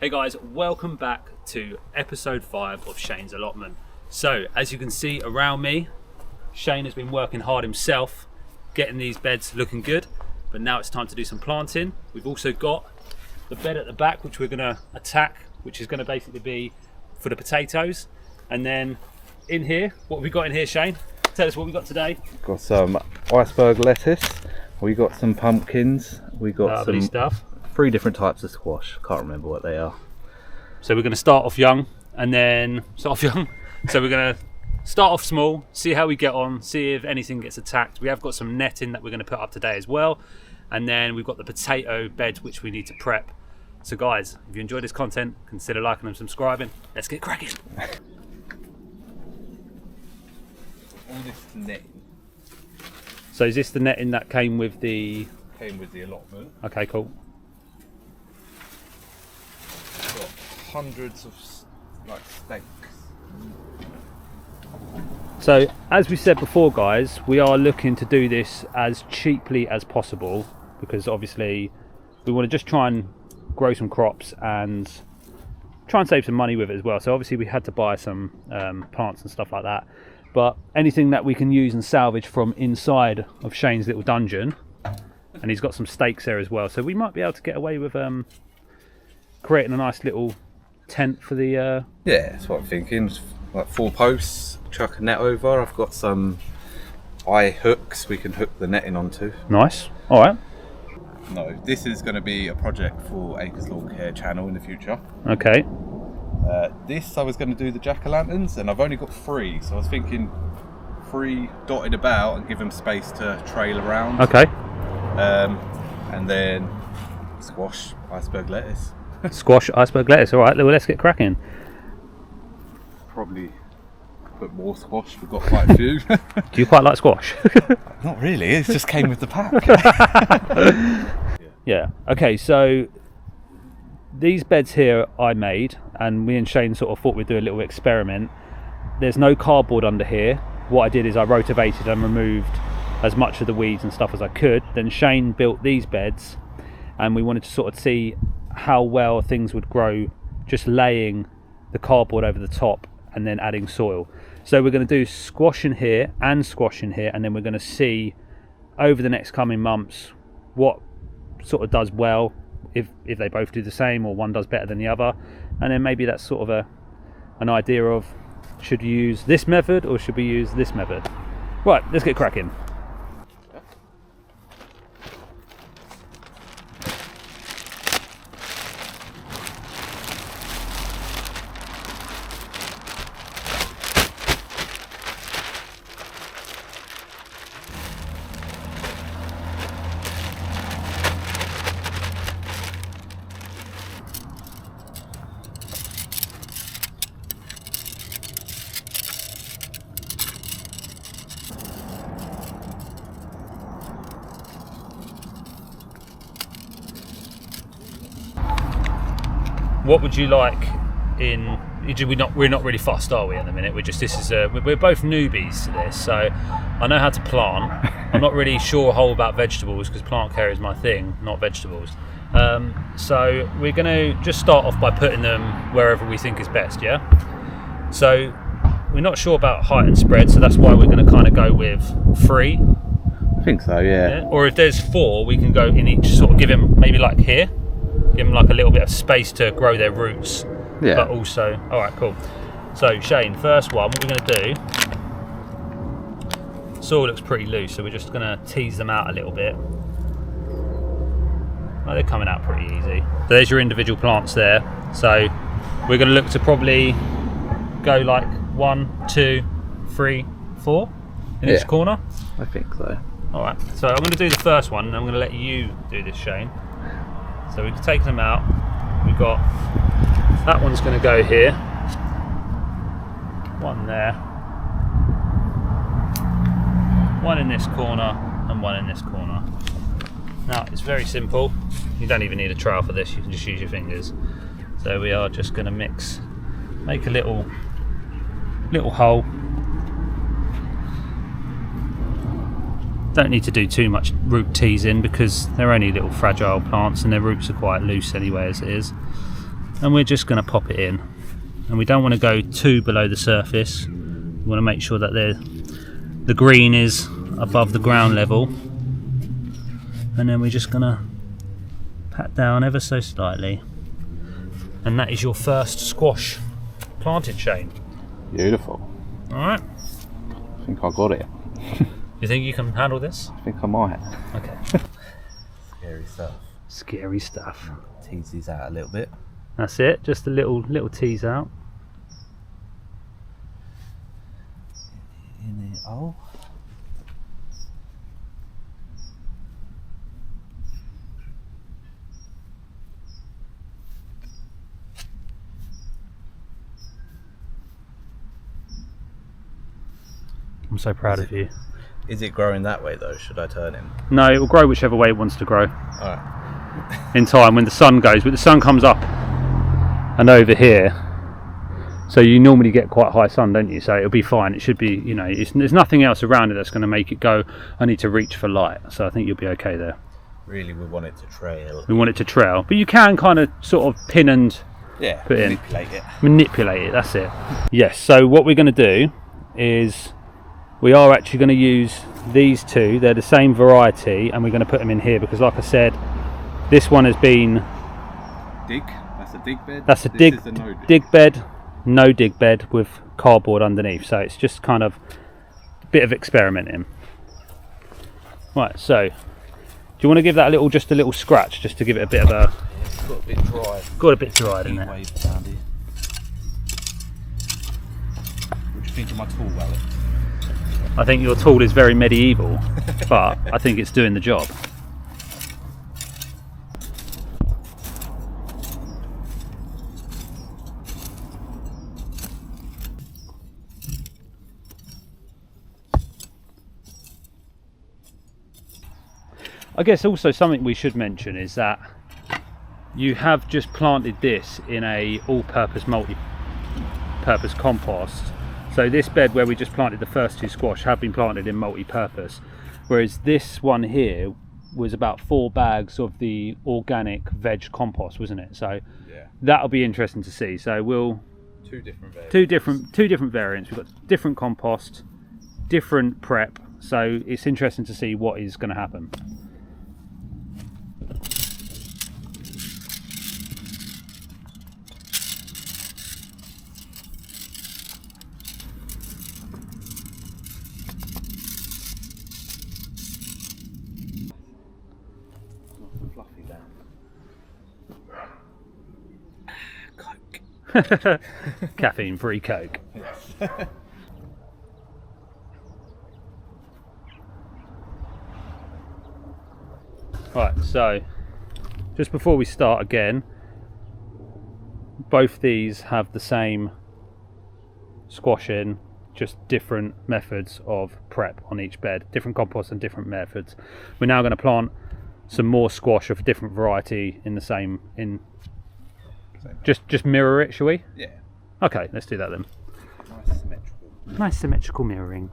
Hey guys, welcome back to episode 5 of Shane's Allotment. So, as you can see around me, Shane has been working hard himself, getting these beds looking good, but now it's time to do some planting. We've also got the bed at the back, which we're going to attack, which is going to basically be for the potatoes. And then in here, what have we got in here, Shane? Tell us what we got today. Got some iceberg lettuce, we got some pumpkins, we got Lovely some stuff. 3 different types of squash. Can't remember what they are. So we're going to start off young and then So we're going to start off small, see how we get on, see if anything gets attacked. We have got some netting that we're going to put up today as well. And then we've got the potato beds which we need to prep. So guys, if you enjoyed this content, consider liking and subscribing. Let's get cracking. All this netting So is this the netting that came with the... came with the allotment. Okay, cool. Got hundreds of stakes. So as we said before guys, we are looking to do this as cheaply as possible because obviously we want to just try and grow some crops and try and save some money with it as well. So obviously we had to buy some plants and stuff like that, but anything that we can use and salvage from inside of Shane's little dungeon, and he's got some stakes there as well, so we might be able to get away with creating a nice little tent for the Yeah, that's what I'm thinking. Like 4 posts, chuck a net over. I've got some eye hooks we can hook the netting onto. Nice. All right. No, this is going to be a project for Acres Lawn Care channel in the future. Okay. This I was going to do the jack-o'-lanterns, and I've only got 3, so I was thinking 3 dotted about and give them space to trail around. Okay. And then squash, iceberg lettuce. Squash, iceberg lettuce. All right. Well, let's get cracking. Probably put more squash. We've got quite a few. Do you quite like squash? Not really. It just came with the pack. Yeah. Okay. So these beds here I made, and me and Shane sort of thought we'd do a little experiment. There's no cardboard under here. What I did is I rotavated and removed as much of the weeds and stuff as I could. Then Shane built these beds, and we wanted to sort of see how well things would grow just laying the cardboard over the top and then adding soil. So we're going to do squash in here and squash in here, and then we're going to see over the next coming months what sort of does well, if they both do the same or one does better than the other, and then maybe that's sort of an idea of should we use this method or should we use this method. Right, let's get cracking. What would you like in? We're not really fussed, are we? At the minute, we're both newbies to this, so I know how to plant. I'm not really sure a whole about vegetables because plant care is my thing, not vegetables. So we're going to just start off by putting them wherever we think is best. Yeah. So we're not sure about height and spread, so that's why we're going to kind of go with 3. I think so. Yeah. Or if there's 4, we can go in each. Sort of give them maybe like here. Give them like a little bit of space to grow their roots. Yeah. But also, all right, cool. So Shane, first one, what we're going to do. Soil looks pretty loose, so we're just going to tease them out a little bit. Well, they're coming out pretty easy. So there's your individual plants there. So we're going to look to probably go like 1, 2, 3, 4 in each corner. I think so. All right. So I'm going to do the first one, and I'm going to let you do this, Shane. So we've taken them out. We've got that one's going to go here. One there. One in this corner and one in this corner. Now it's very simple. You don't even need a trowel for this. You can just use your fingers. So we are just going to make a little hole. Don't need to do too much root teasing because they're only little fragile plants and their roots are quite loose anyway as it is. and we're just going to pop it in. And we don't want to go too below the surface. We want to make sure that the green is above the ground level. And then we're just going to pat down ever so slightly. And that is your first squash planted, Shane. Beautiful. Alright. I think I got it. You think you can handle this? I think I might. Okay. Scary stuff. Scary stuff. Tease these out a little bit. That's it, just a little tease out. In the hole. I'm so proud of you. Is it growing that way though? Should I turn him? No, it will grow whichever way it wants to grow. Alright. In time, when the sun goes, but the sun comes up and over here, so you normally get quite high sun, don't you? So it'll be fine. It should be, you know, there's nothing else around it that's going to make it go, I need to reach for light. So I think you'll be okay there. Really, we want it to trail. We want it to trail, but you can kind of sort of pin and put in. Manipulate it, that's it. Yes, so what we're going to do is we are actually going to use these two. They're the same variety, and we're going to put them in here because, like I said, this one has been dig. That's a dig bed. That's a This dig is a no dig bed, no dig bed with cardboard underneath. So it's just kind of a bit of experimenting. Right. So, do you want to give that just a little scratch, just to give it a bit of a? It's got a bit dry. Got a bit dry, isn't it? Wave around here. What do you think of my tool wallet? I think your tool is very medieval, but I think it's doing the job. I guess also something we should mention is that you have just planted this in a all-purpose multi-purpose compost. So this bed where we just planted the first two squash have been planted in multi-purpose, whereas this one here was about 4 bags of the organic veg compost, wasn't it? So yeah, that'll be interesting to see. So we'll two different variants. We've got different compost, different prep. So it's interesting to see what is going to happen. Caffeine-free Coke. Right, so just before we start again, both these have the same squash in, just different methods of prep on each bed, different compost and different methods. We're now going to plant some more squash of a different variety in the same Just mirror it, shall we? Yeah. Okay, let's do that then. Nice symmetrical. Nice symmetrical mirroring.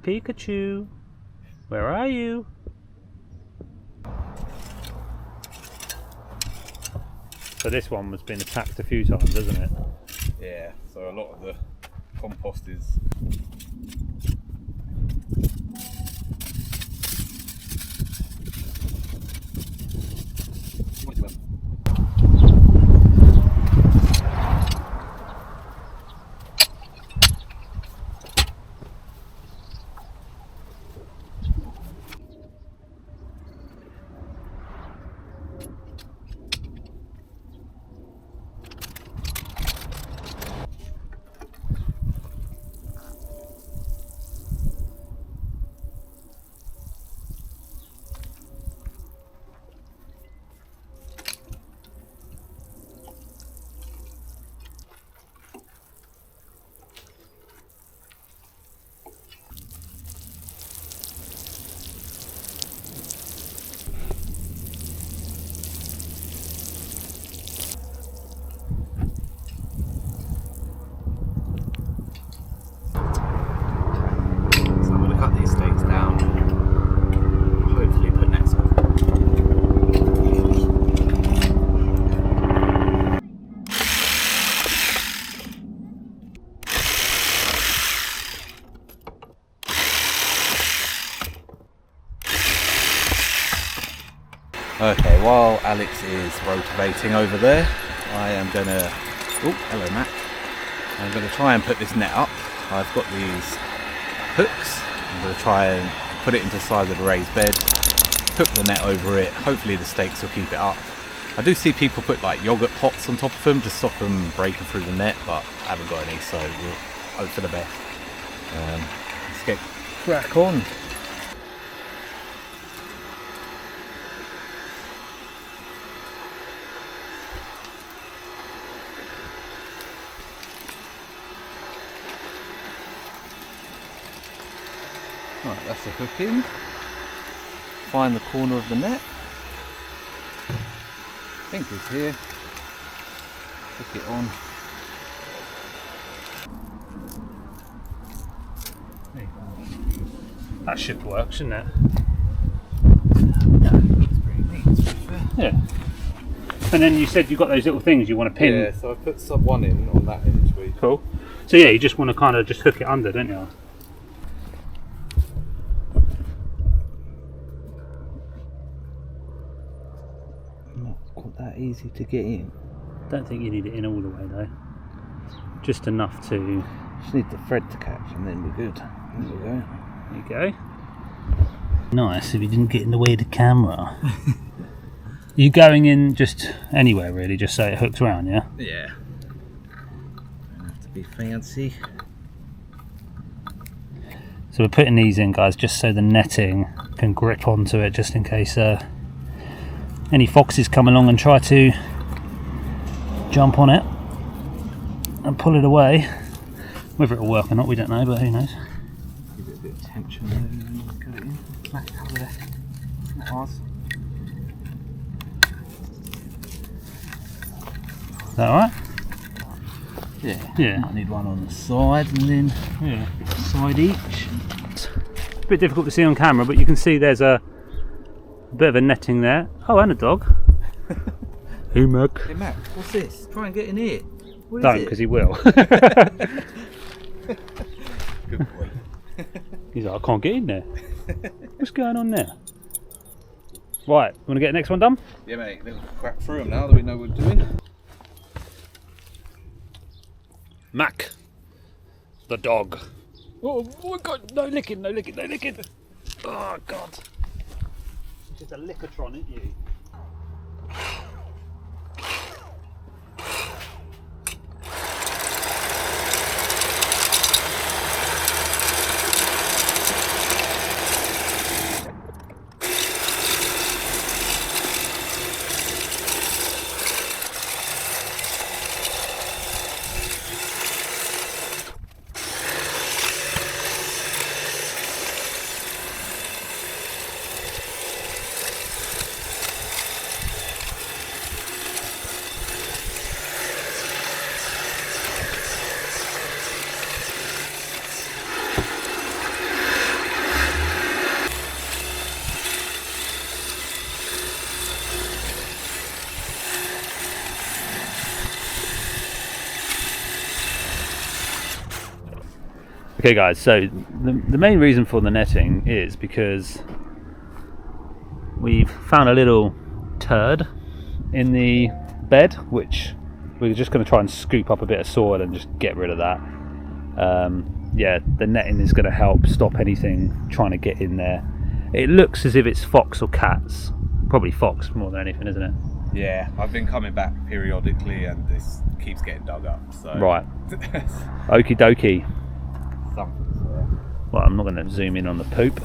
Pikachu, where are you? So this one has been attacked a few times, hasn't it? Yeah, so a lot of the compost is while Alex is rotivating over there, I am going to... Oh, hello Matt. I'm going to try and put this net up. I've got these hooks. I'm going to try and put it into the side of the raised bed, hook the net over it. Hopefully the stakes will keep it up. I do see people put like yogurt pots on top of them to stop them breaking through the net, but I haven't got any, so we'll hope for the best. Let's get crack on. Right, that's the hook in. Find the corner of the net. I think it's here. Hook it on. There you go. That should work, shouldn't it? Yeah, it's pretty neat, to be fair. Yeah. And then you said you've got those little things you want to pin. Yeah, so I put sub one in on that end. Cool. So yeah, you just want to kind of just hook it under, don't you? That easy to get in. Don't think you need it in all the way though. Just enough to... Just need the thread to catch and then we're good. There we go. There you go. Nice if you didn't get in the way of the camera. You going in just anywhere really, just so it hooks around, yeah? Yeah. Don't have to be fancy. So we're putting these in, guys, just so the netting can grip onto it, just in case any foxes come along and try to jump on it and pull it away. Whether it'll work or not, we don't know, but who knows. Give it a bit of tension there and then get it in. Smack it over there. It's not hard. Is that alright? Yeah. Yeah. I need one on the side and then side each. It's a bit difficult to see on camera, but you can see there's a bit of a netting there. Oh, and a dog. Hey, Mac. Hey, Mac, what's this? Try and get in here. What Don't, is it? because he will. Good boy. He's like, I can't get in there. What's going on there? Right, want to get the next one done? Yeah, mate. Let's crack through them now that we know what we're doing. Mac, the dog. Oh my god, no licking, no licking, no licking. Oh god. Just a lickatron, isn't you? Okay guys, so the main reason for the netting is because we've found a little turd in the bed, which we're just going to try and scoop up a bit of soil and just get rid of that. Yeah, the netting is going to help stop anything trying to get in there. It looks as if it's fox or cats, probably fox more than anything, isn't it? Yeah, I've been coming back periodically and this keeps getting dug up. So. Right. Okie dokie. Something. Well, I'm not going to zoom in on the poop.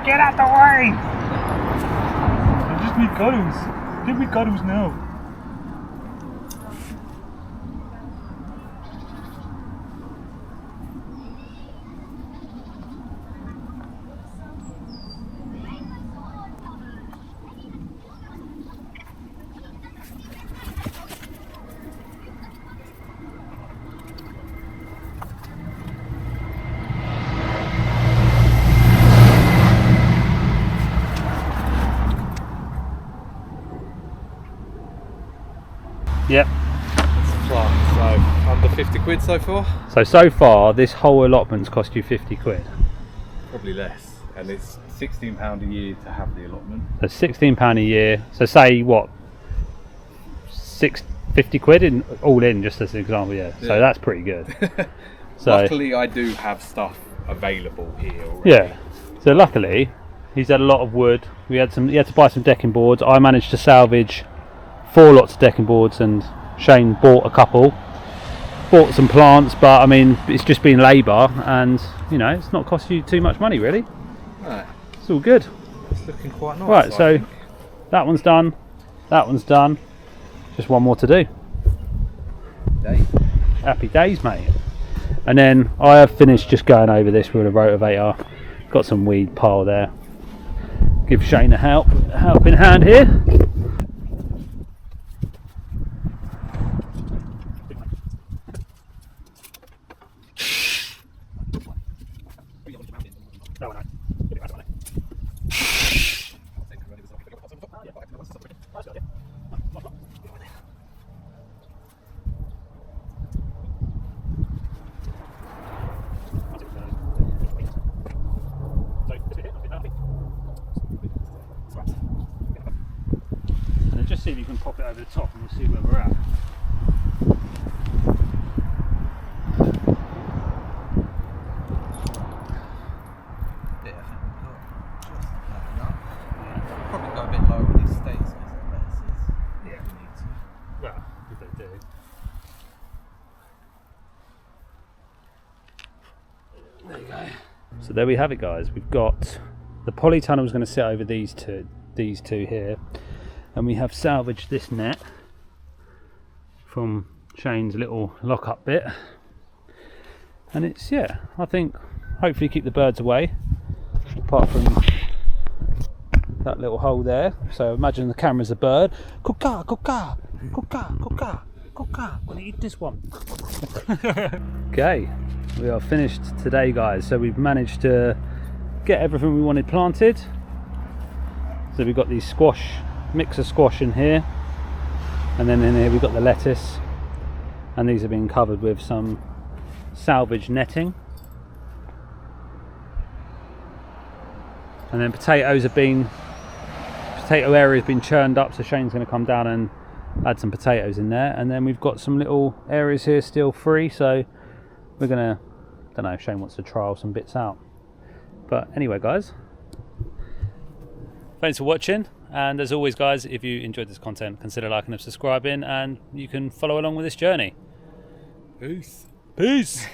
Get out the way! I just need cuddles. Give me cuddles now. Yep. That's the plan. So, under 50 quid so far? So far, this whole allotment's cost you 50 quid. Probably less. And it's £16 a year to have the allotment. So £16 a year. So say what, 50 quid in all in, just as an example. Yeah. So that's pretty good. So luckily, I do have stuff available here already. yeah. So luckily, he's had a lot of wood. He had to buy some decking boards. I managed to salvage 4 lots of decking boards, and Shane bought a couple. Bought some plants, but I mean, it's just been labour, and you know, it's not cost you too much money really. Right. It's all good. It's looking quite nice. Right, so I think. that one's done. That one's done. Just one more to do. Happy days, mate. And then I have finished just going over this with a rotavator. Got some weed pile there. Give Shane a helping hand here. And then just see if you can pop it over the top and we'll see where we're at. Yeah, I think we've got just enough. Probably go a bit lower with these stakes because the lettuces. Yeah. We need to. Well, if they do. There you go. So there we have it, guys. We've got the polytunnel is going to sit over these two here, and we have salvaged this net from Shane's little lock-up bit, and it's, yeah, I think hopefully keep the birds away, apart from that little hole there. So imagine the camera's a bird. Cuckah, cuckah, cuckah, cuckah, cuckah. Want to eat this one? Okay, we are finished today, guys. So we've managed to get everything we wanted planted. So we've got these squash, mix of squash in here, and then in here we've got the lettuce, and these have been covered with some salvage netting. And then potato area has been churned up, so Shane's going to come down and add some potatoes in there. And then we've got some little areas here still free, so we're going to, don't know, Shane wants to trial some bits out. But anyway, guys, thanks for watching, and as always, guys, if you enjoyed this content, consider liking and subscribing, and you can follow along with this journey. Peace. Peace.